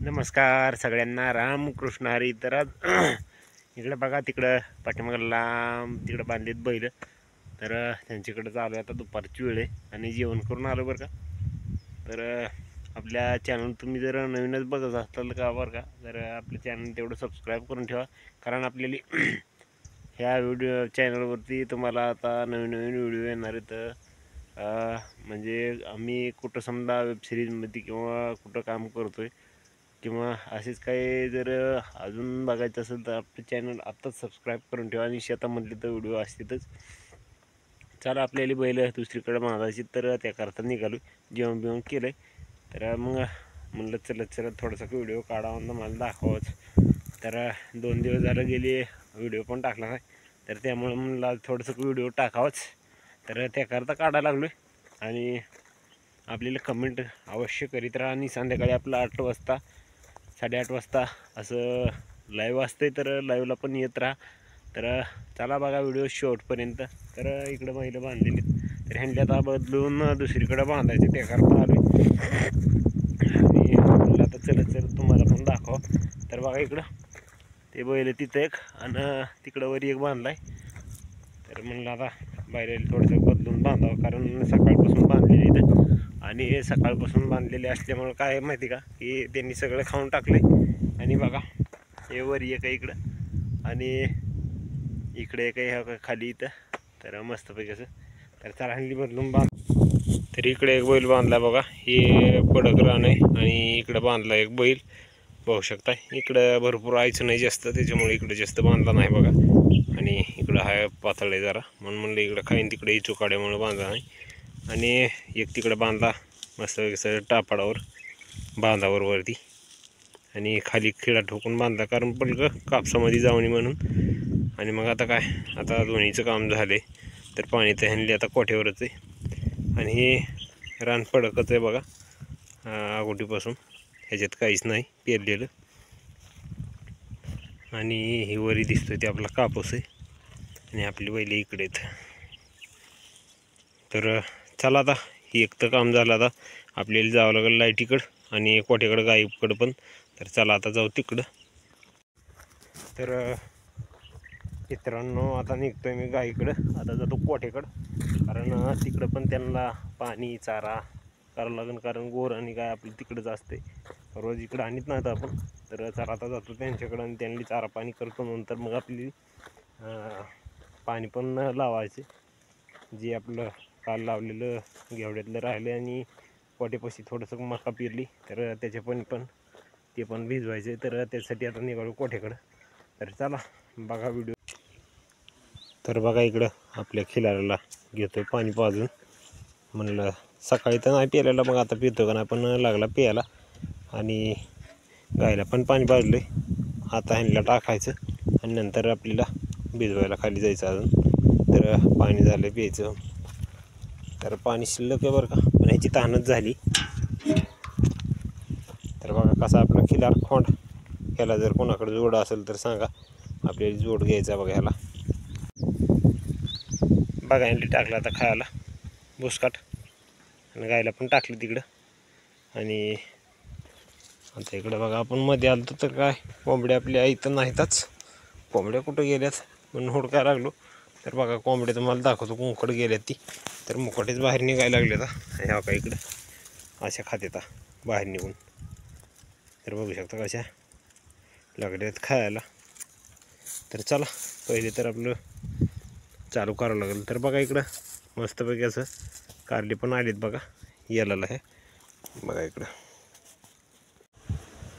नमस्कार सगळ्यांना, रामकृष्ण हरी. तर आज इकडे बघा, तिकडं पाठीमागं लांब तिकडं बांधलेत बैल. तर त्यांच्याकडे चालू आहे. आता दुपारची वेळ आहे आणि जेवण करून आलो बरं का. तर आपल्या चॅनल तुम्ही जर नवीनच बघत असाल का बरं का, तर आपल्या चॅनल तेवढं सबस्क्राईब करून ठेवा. कारण आपल्याला ह्या व्हिडिओ चॅनलवरती तुम्हाला आता नवीन नवीन व्हिडिओ येणार आहेत. म्हणजे आम्ही कुठं समजा वेबसिरीजमध्ये किंवा कुठं काम करतो आहे किंवा असेच काही जर अजून बघायचं असेल तर आपलं चॅनल आत्ताच सबस्क्राईब करून ठेवा. आणि शेतामधले तर व्हिडिओ असतातच. चला, आपल्याला बैल दुसरीकडे मागायची, तर त्याकरता निघालो. जेवण बिवण केलं आहे. तर मग म्हणलं चलत थोडासा व्हिडिओ काढावा आणि मला दाखवाच. तर 2 दिवस झालं गेले, व्हिडिओ पण टाकला नाही. तर त्यामुळे म्हणलं थोडंसं व्हिडिओ टाकावाच. तर त्याकरता काढायला लागलो आहे. आणि आपल्याला कमेंट अवश्य करीत राहा. आणि संध्याकाळी आपलं 8 वाजता 8:30 वाजता असं लाईव्ह असते, तर लाईव्हला पण येत राहा. तर चला बघा व्हिडिओ शेवटपर्यंत. तर इकडं महिला बांधलेली, तर ह्यांनी आता बदलून दुसरीकडे बांधायचे त्याकरता आलो. आणि म्हणलं आता चलत तुम्हाला पण दाखवा. तर बघा इकडं ते बैल तिथं एक आणि तिकडं वर एक बांधलाय. तर म्हणलं आता बाहेर थोडंसं बदलून बांधावं, कारण सकाळपासून बांधलेली इथं. आणि सकाळपासून बांधलेले असल्यामुळं काय माहिती का, की त्यांनी सगळं खाऊन टाकलं. आणि बघा हे वर एक आहे इकडं आणि इकडे एक आहे खाली इथं. तर मस्तपैकी असं. तर चरांनी बदलून तर इकडे एक बैल बांधला बघा. हे पडक रान आहे आणि इकडं बांधला एक बैल, बघू शकता. इकडं भरपूर आयचं नाही जास्त, त्याच्यामुळे इकडे जास्त बांधला नाही बघा. आणि इकडं हा पातळ आहे जरा, म्हणून म्हणलं इकडं खाईन तिकडे चुकाड्यामुळे बांधला नाही. आणि एक तिकडं बांधला मस्त टापाडावर बांधावर वरती. आणि खाली खिळा ठोकून बांधला, कारण पलकं कापसामध्ये जाऊनी म्हणून. आणि मग आता काय, आता दोन्हीचं काम झाले. तर पाणी तर ह्यांनी आता कोठ्यावरच आहे. आणि हे रान पडकच आहे बघा अगोटीपासून, ह्याच्यात काहीच नाही पेरलेलं. आणि ही वरी दिसतोय ते आपला कापूस आहे. आणि आपली बैल इकडे आहेत. तर चला, आता ही एक तर काम झालं. आता आपल्याला जावं लागेल लाईटीकडं आणि कोठ्याकडं गाईकडं पण. तर चला आता जाऊ तिकडं. तर मित्रांनो, आता निघतोय मी गाईकडं. आता जातो कोठ्याकडं, कारण तिकडं पण त्यांना पाणी चारा करावं लागेल. कारण गोर आणि गाय आपलं तिकडंच असते, रोज इकडं आणत नाहीत आपण. तर चला आता जातो त्यांच्याकडं आणि त्यांनी चारा पाणी करतो. नंतर मग आपली पाणी पण लावायचे, जे आपलं काल लावलेलं घेवड्यातलं राहिले. आणि कोट्यापाशी थोडंसं मका पेरली, तर त्याचे पण ते पण भिजवायचे. तर त्यासाठी आता निघालो कोठ्याकडं. तर चला बघा व्हिडिओ. तर बघा इकडं आपल्या खिलाराला घेतोय पाणी पाजून. म्हणलं सकाळी तर नाही प्यायला, मग आता पितो का नाही, पण लागला प्यायला. आणि गायला पण पाणी पाजलं आहे. आता ह्यांना टाकायचं आणि नंतर आपल्याला भिजवायला खाली जायचं अजून. तर पाणी झालं प्यायचं. तर पाणी शिल्लक आहे बरं का, पण ह्याची तहानच झाली. तर बघा कसा आपला खिलार खोंड. ह्याला जर कोणाकडे जोड असेल तर सांगा, आपल्याला जोड घ्यायचा बघा ह्याला. बघा ह्यांनी टाकलं आता खायला भुसकाट. आणि गायला पण टाकली तिकडं. आणि आता इकडं बघा आपण मध्ये आलो तर काय कोंबड्या आपल्या इथं नाहीतच. कोंबड्या कुठं गेल्यात म्हणून हुडकायला लागलो. तर बघा कोंबड्या तुम्हाला दाखवतो कुंकड गेल्यात ती. तर मुकाटेच बाहेर निघायला लागले आता. ह्या का इकडं अशा खात्यात बाहेर निघून. तर बघू शकता कशा लागल्यात खायला. तर चला पहिले तर आपलं चालू करावं लागेल. तर बघा इकडं मस्तपैकी असं कारली पण आलीत बघा, याला आहे बघा इकडं.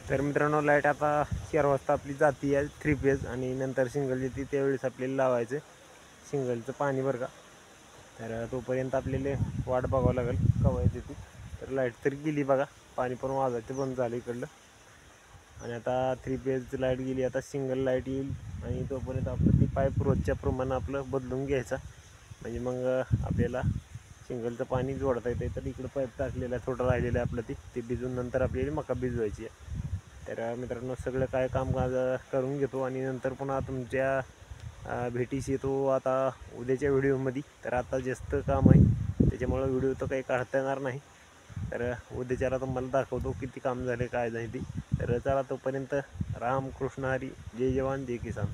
तर मित्रांनो, लाईट आता 4 वाजता आपली जाती आहे 3 फेज. आणि नंतर सिंगल येते, त्यावेळेस आपल्याला लावायचं सिंगलचं पाणी बरं का. तर तोपर्यंत आपल्याला वाट बघावं लागेल केव्हा येते ती. तर लाईट तर गेली बघा, पाणी पण वाजायचं बंद झालं इकडलं. आणि आता 3 फेज लाईट गेली, आता सिंगल लाईट येईल. आणि तोपर्यंत आपलं ती पाईप रोजच्या प्रमाणे आपलं बदलून घ्यायचा, म्हणजे मग आपल्याला सिंगलचं पाणी जोडता येते. तर इकडं पाईप टाकलेलं आहे, थोडं राहिलेलं आहे आपलं ते भिजून नंतर आपल्याला मका भिजवायची आहे. तर मित्रांनो, सगळं काय काम करून घेतो आणि नंतर पुन्हा तुमच्या भेटीस येतो आता उद्याच्या व्हिडिओमध्ये. तर आता जास्त काम आहे, त्याच्यामुळं व्हिडिओ तर काही काढता येणार नाही. तर उद्याच्याला तुम्हाला दाखवतो किती काम झाले काय नाही ती. तर चला तोपर्यंत राम कृष्ण हरी, जय जवान जय किसान.